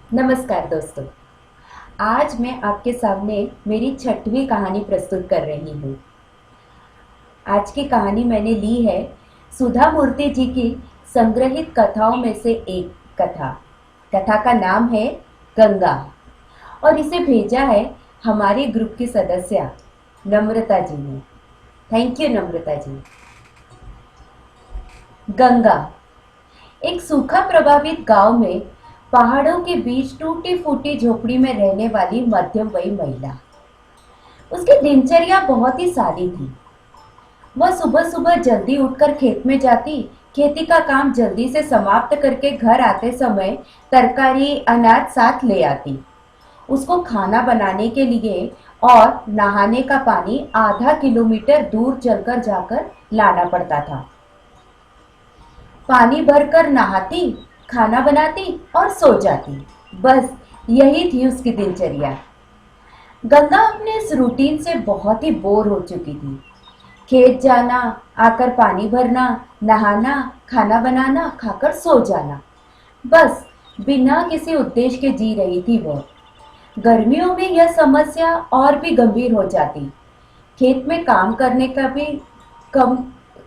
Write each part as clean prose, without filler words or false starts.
नमस्कार दोस्तों। आज मैं आपके सामने मेरी 6वीं कहानी प्रस्तुत कर रही हूँ। आज की कहानी मैंने ली है सुधा मूर्ति जी की संग्रहित कथाओं में से एक कथा। कथा का नाम है गंगा और इसे भेजा है हमारे ग्रुप की सदस्य नम्रता जी ने। थैंक यू नम्रता जी। गंगा। एक सूखा प्रभावित गांव में पहाड़ों के बीच टूटी फूटी झोपड़ी में रहने वाली मध्यम वयी महिला। उसकी दिनचर्या बहुत ही सादी थी। वह सुबह सुबह जल्दी उठकर खेत में जाती, खेती का काम जल्दी से समाप्त करके घर आते समय तरकारी अनाज साथ ले आती। उसको खाना बनाने के लिए और नहाने का पानी आधा किलोमीटर दूर चलकर जाकर लाना पड़ता था। पानी भरकर नहाती, खाना बनाती और सो जाती। बस यही थी उसकी दिनचर्या। गंगा अपने इस रूटीन से बहुत ही बोर हो चुकी थी। खेत जाना, आकर पानी भरना, नहाना, खाना बनाना, खाकर सो जाना, बस बिना किसी उद्देश्य के जी रही थी वह। गर्मियों में यह समस्या और भी गंभीर हो जाती। खेत में काम करने का भी कम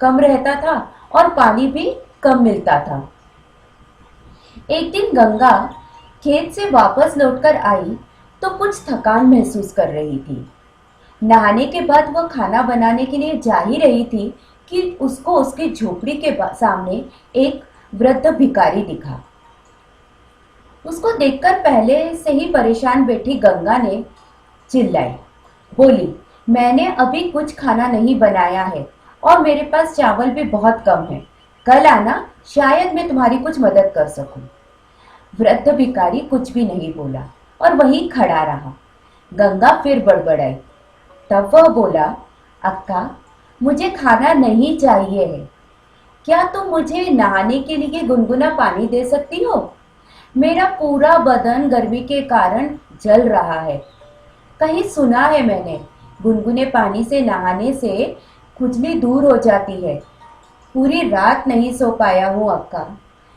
कम रहता था और पानी भी कम मिलता था। एक दिन गंगा खेत से वापस लौटकर आई तो कुछ थकान महसूस कर रही थी। नहाने के बाद वह खाना बनाने के लिए जा ही रही थी कि उसको उसकी झोपड़ी के सामने एक वृद्ध भिखारी दिखा। उसको देखकर पहले से ही परेशान बैठी गंगा ने चिल्लाई, बोली, मैंने अभी कुछ खाना नहीं बनाया है और मेरे पास चावल भी बहुत कम है। कल आना, शायद मैं तुम्हारी कुछ मदद कर सकूं। वृद्ध भिखारी कुछ भी नहीं बोला और वहीं खड़ा रहा। गंगा फिर बड़बड़ाई। तब वह बोला, अक्का, मुझे खाना नहीं चाहिए है। क्या तुम मुझे नहाने के लिए गुनगुना पानी दे सकती हो? मेरा पूरा बदन गर्मी के कारण जल रहा है। कहीं सुना है मैंने, गुनगुने पानी से नहाने से खुजली दूर हो जाती है। पूरी रात नहीं सो पाया हूँ अक्का।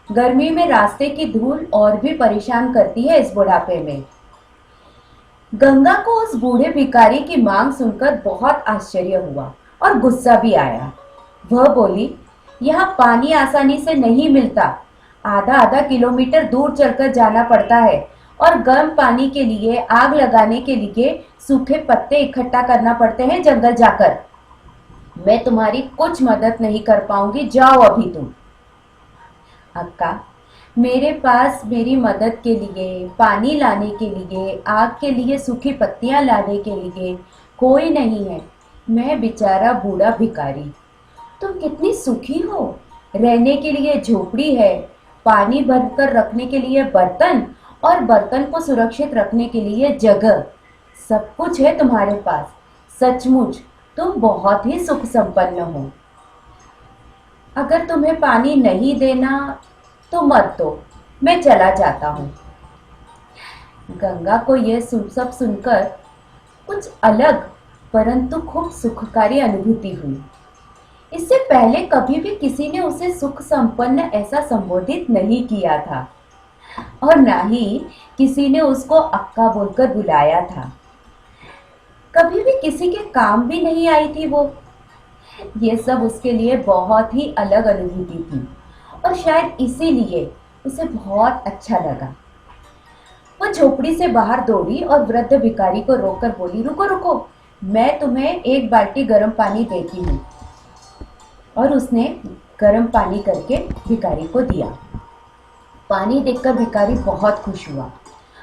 गर्मी में रास्ते की धूल और भी परेशान करती है इस बुढ़ापे में। गंगा को उस बूढ़े भिखारी की मांग सुनकर बहुत आश्चर्य हुआ और गुस्सा भी आया। वह बोली, यहाँ पानी आसानी से नहीं मिलता। आधा आधा किलोमीटर दूर चलकर जाना पड़ता है और गर्म पानी के लिए, आग लगाने के लिए सूखे पत्ते इकट्ठा करना पड़ते हैं जंगल जाकर। मैं तुम्हारी कुछ मदद नहीं कर पाऊंगी, जाओ अभी तुम। अक्का, मेरे पास मेरी मदद के लिए, पानी लाने के लिए, आग के लिए सूखी पत्तियां लाने के लिए कोई नहीं है। मैं बेचारा बूढ़ा भिखारी। तुम कितनी सुखी हो। रहने के लिए झोपड़ी है, पानी भरकर रखने के लिए बर्तन और बर्तन को सुरक्षित रखने के लिए जगह। सब कुछ है तुम्हारे पास। सचमुच तुम बहुत ही सुख संपन्न हो। अगर तुम्हें पानी नहीं देना तो मत दो, मैं चला जाता हूँ। गंगा को यह सब सुनकर कुछ अलग परंतु खूब सुखकारी अनुभूति हुई। इससे पहले कभी भी किसी ने उसे सुख संपन्न ऐसा संबोधित नहीं किया था और ना ही किसी ने उसको अक्का बोलकर बुलाया था। कभी भी किसी के काम भी नहीं आई थी वो। ये सब उसके लिए बहुत ही अलग अनुभूति थी और शायद इसीलिए उसे बहुत अच्छा लगा। वो झोपड़ी से बाहर दौड़ी और वृद्ध भिखारी को रोककर बोली, रुको रुको, मैं तुम्हें एक बाल्टी गर्म पानी देती हूँ। और उसने गर्म पानी करके भिखारी को दिया। पानी देखकर भिखारी बहुत खुश हुआ।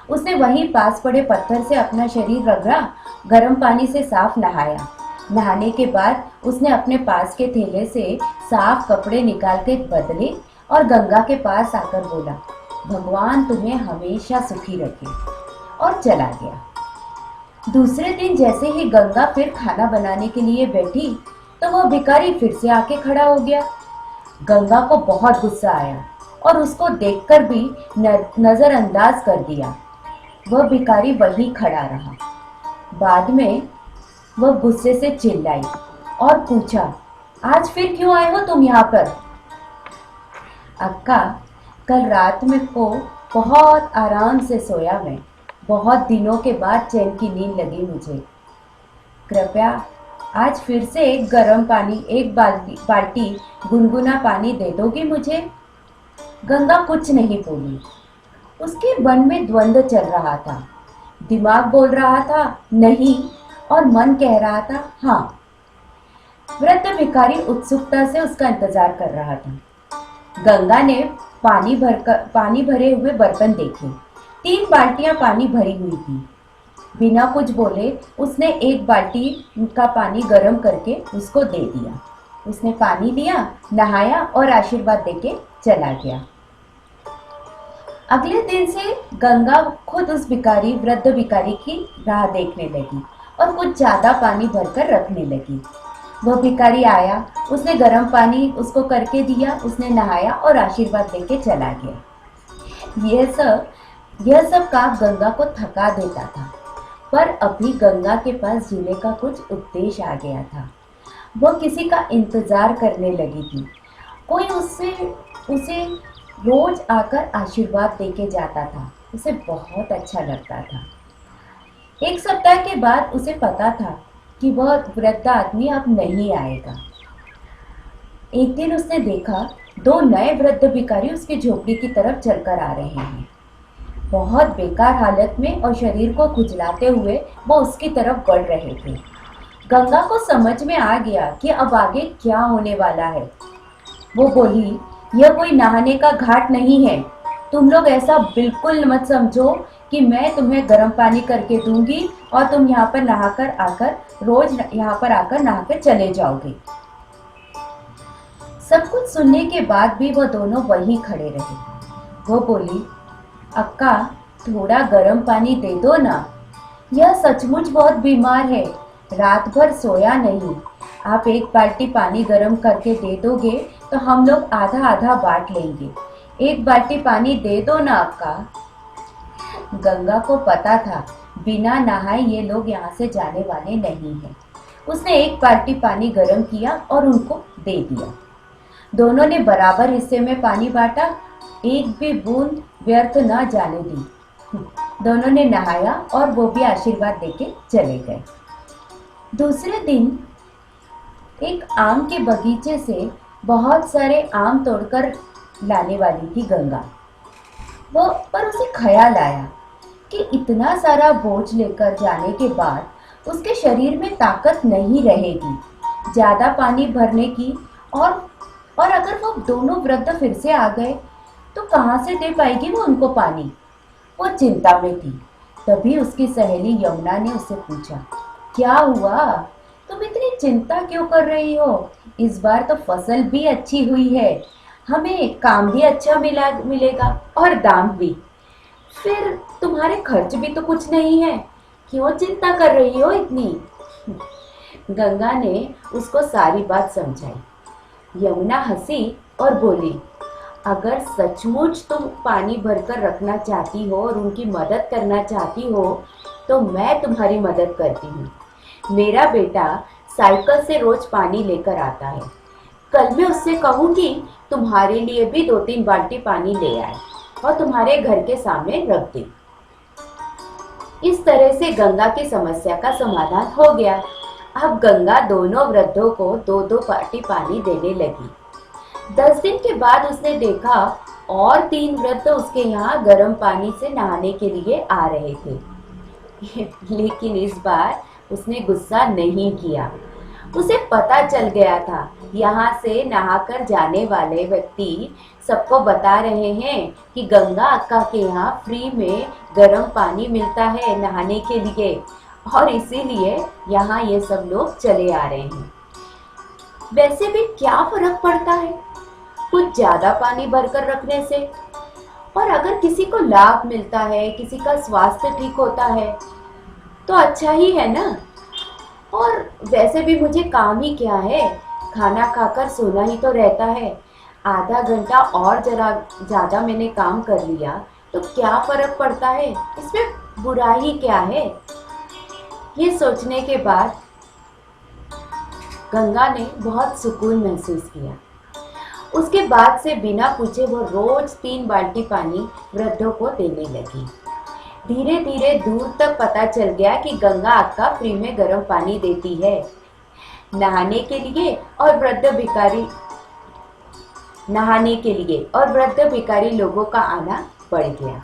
उसने वहीं पास पड़े पत्थर से अपना शरीर रगड़ा, गर्म पानी से साफ नहाया। नहाने के बाद उसने अपने पास के थैले से साफ कपड़े निकाल के बदले और गंगा के पास आकर बोला, भगवान तुम्हें हमेशा सुखी रखे, और चला गया। दूसरे दिन जैसे ही गंगा फिर खाना बनाने के लिए बैठी तो वह भिखारी फिर से आके खड़ा हो गया। गंगा को बहुत गुस्सा आया और उसको देखकर भी नजरअंदाज कर दिया। वह भिखारी वहीं खड़ा रहा। बाद में वह गुस्से से चिल्लाई और पूछा, आज फिर क्यों आए हो तुम यहाँ पर? अक्का, कल रात में को बहुत आराम से सोया मैं। बहुत दिनों के बाद चैन की नींद लगी मुझे। कृपया आज फिर से एक बाल्टी बाल्टी गुनगुना पानी दे दोगी मुझे? गंगा कुछ नहीं बोली। उसके मन में द्वंद्व चल रहा था। दिमाग बोल रहा था नहीं और मन कह रहा था हाँ। वृद्ध भिखारी उत्सुकता से उसका इंतजार कर रहा था। गंगा ने पानी भरे हुए बर्तन देखे। 3 बाल्टियां पानी भरी हुई थी। बिना कुछ बोले उसने एक बाल्टी का पानी गर्म करके उसको दे दिया। उसने पानी लिया, नहाया और आशीर्वाद देके चला गया। अगले दिन से गंगा खुद उस वृद्ध भिखारी की राह देखने लगी और कुछ ज्यादा पानी भरकर रखने लगी। वह भिखारी आया, उसने गर्म पानी उसको करके दिया, उसने नहाया और आशीर्वाद देके चला गया। यह सब काम गंगा को थका देता था, पर अभी गंगा के पास जीने का कुछ उद्देश्य आ गया था। वह किसी का इंतजार करने लगी थी। कोई उसे रोज आकर आशीर्वाद देके जाता था। उसे बहुत अच्छा लगता था। 1 सप्ताह के बाद उसे पता था कि वह वृद्ध आदमी अब नहीं आएगा। एक दिन उसने देखा 2 नए वृद्ध भिखारी उसकी झोपड़ी की तरफ चलकर आ रहे हैं। बहुत बेकार हालत में और शरीर को खुजलाते हुए वो उसकी तरफ बढ़ रहे थे। गंगा को समझ में आ गया कि अब आगे क्या होने वाला है। वो बोली, यह कोई नहाने का घाट नहीं है। तुम लोग ऐसा बिल्कुल मत समझो कि मैं तुम्हें गर्म पानी करके दूंगी और तुम यहाँ पर रोज यहाँ पर आकर नहाकर चले जाओगे। सब कुछ सुनने के बाद भी वह दोनों वहीं खड़े रहे। वो बोली, अक्का थोड़ा गर्म पानी दे दो ना। यह सचमुच बहुत बीमार है, रात भर सोया नहीं। आप 1 बाल्टी पानी गर्म करके दे दोगे तो हम लोग आधा आधा बांट लेंगे। 1 बाल्टी पानी दे दो ना अक्का। गंगा को पता था बिना नहाए ये लोग यहाँ से जाने वाले नहीं हैं। उसने 1 बाल्टी पानी गर्म किया और उनको दे दिया। दोनों ने बराबर हिस्से में पानी बांटा, एक भी बूंद व्यर्थ न जाने दी। दोनों ने नहाया और वो भी आशीर्वाद देके चले गए। दूसरे दिन एक आम के बगीचे से बहुत सारे आम तोड़कर लाने वाली थी गंगा। वो पर उसे ख्याल आया कि इतना सारा बोझ लेकर जाने के बाद उसके शरीर में ताकत नहीं रहेगी ज्यादा पानी भरने की। और अगर वो दोनों वृद्ध फिर से आ गए तो कहाँ से दे पाएगी वो उनको पानी। वो चिंता में थी। तभी उसकी सहेली यमुना ने उससे पूछा, क्या हुआ, तुम इतनी चिंता क्यों कर रही हो? इस बार तो फसल भी अच्छी हुई है, हमें काम भी अच्छा मिलेगा और दाम भी। फिर तुम्हारे खर्च भी तो कुछ नहीं है, क्यों चिंता कर रही हो इतनी? गंगा ने उसको सारी बात समझाई। यमुना हंसी और बोली, अगर सचमुच तुम पानी भरकर रखना चाहती हो और उनकी मदद करना चाहती हो तो मैं तुम्हारी मदद करती हूँ। मेरा बेटा साइकिल से रोज पानी लेकर आता है। कल मैं उससे कहूँगी तुम्हारे लिए भी 2-3 बाल्टी पानी ले आए और तुम्हारे घर के सामने रख दे। इस तरह से गंगा की समस्या का समाधान हो गया। अब गंगा दोनों वृद्धों को 2-2 बाल्टी पानी देने लगी। 10 दिन के बाद उसने देखा और 3 वृद्ध उसके यहाँ गर्म पानी से नहाने के लिए आ रहे थे। लेकिन इस बार उसने गुस्सा नहीं किया। उसे पता चल गया था यहाँ से नहाकर जाने वाले व्यक्ति सबको बता रहे हैं कि गंगा अक्का के यहाँ फ्री में गर्म पानी मिलता है नहाने के लिए, और इसीलिए यहाँ ये सब लोग चले आ रहे हैं। वैसे भी क्या फर्क पड़ता है कुछ ज्यादा पानी भरकर रखने से? और अगर किसी को लाभ मिलता है, किसी का स्वास्थ्य ठीक होता है तो अच्छा ही है ना। और वैसे भी मुझे काम ही क्या है, खाना खाकर सोना ही तो रहता है। आधा घंटा और जरा ज्यादा मैंने काम कर लिया तो क्या फर्क पड़ता है, इसमें बुराई क्या है? ये सोचने के बाद गंगा ने बहुत सुकून महसूस किया उसके बाद से बिना पूछे वो रोज 3 बाल्टी पानी वृद्धों को देने लगी। धीरे धीरे दूर तक पता चल गया कि गंगा अक्का फ्री में गर्म पानी देती है। नहाने के लिए और वृद्ध भिखारी लोगों का आना बढ़ गया।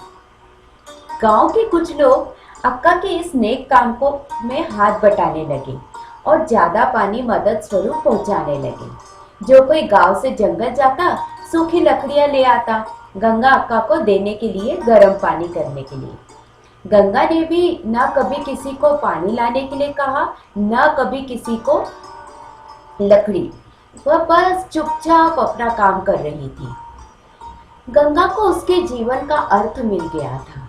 गांव के कुछ लोग अक्का के इस नेक काम को में हाथ बटाने लगे और ज्यादा पानी मदद स्वरूप पहुंचाने लगे। जो कोई गांव से जंगल जाता सूखी लकड़ियां ले आता गंगा अक्का को देने के लिए, गर्म पानी करने के लिए। गंगा ने भी न कभी किसी को पानी लाने के लिए कहा, न कभी किसी को लकड़ी। वह बस चुपचाप अपना काम कर रही थी। गंगा को उसके जीवन का अर्थ मिल गया था।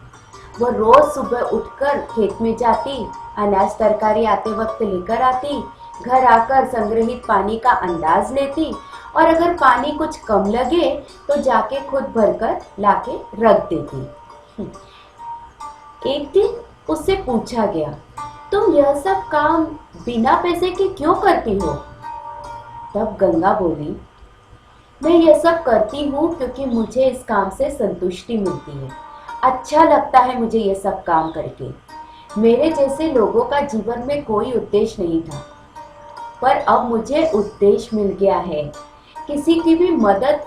वह रोज सुबह उठकर खेत में जाती, अनाज तरकारी आते वक्त लेकर आती, घर आकर संग्रहित पानी का अंदाज लेती और अगर पानी कुछ कम लगे तो जाके खुद भरकर लाके रख देती। एक दिन उससे पूछा गया, तुम यह सब काम बिना पैसे के क्यों करती हो? तब गंगा बोली, मैं यह सब करती हूँ क्योंकि मुझे इस काम से संतुष्टि मिलती है। अच्छा लगता है मुझे ये सब काम करके। मेरे जैसे लोगों का जीवन में कोई उद्देश्य नहीं था, पर अब मुझे उद्देश्य मिल गया है। किसी की भी मदद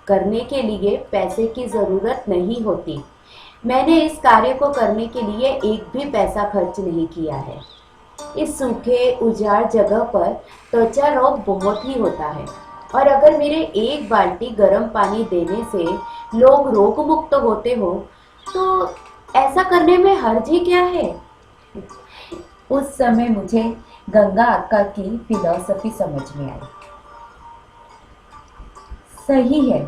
करने के लिए पैसे की जरूरत नहीं होती। मैंने इस कार्य को करने के लिए एक भी पैसा खर्च नहीं किया है। इस सूखे उजाड़ जगह पर त्वचा रोग बहुत ही होता है और अगर मेरे 1 बाल्टी गर्म पानी देने से लोग रोग मुक्त होते हो तो ऐसा करने में हर्ज ही क्या है? उस समय मुझे गंगा अक्का की फिलॉसफी समझ में आई। सही है,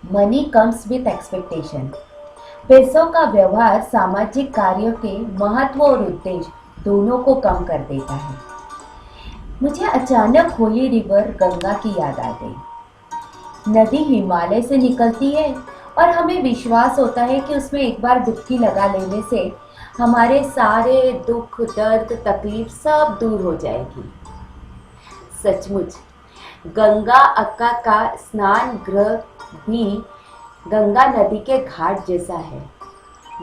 मनी कम्स विथ एक्सपेक्टेशन। पैसों का व्यवहार सामाजिक कार्यों के महत्व और उद्देश्य दोनों को कम कर देता है। मुझे अचानक होली रिवर गंगा की याद आ गई। नदी हिमालय से निकलती है और हमें विश्वास होता है कि उसमें एक बार डुबकी लगा लेने से हमारे सारे दुख दर्द तकलीफ सब दूर हो जाएगी। सचमुच गंगा अक्का का स्नान गृह भी गंगा नदी के घाट जैसा है।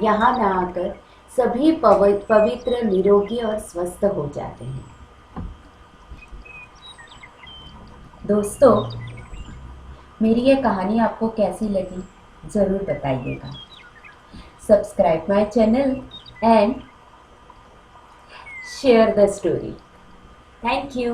यहाँ नहाकर सभी पवित्र, निरोगी और स्वस्थ हो जाते हैं। दोस्तों, मेरी ये कहानी आपको कैसी लगी ज़रूर बताइएगा। Subscribe my channel and share the story. Thank you.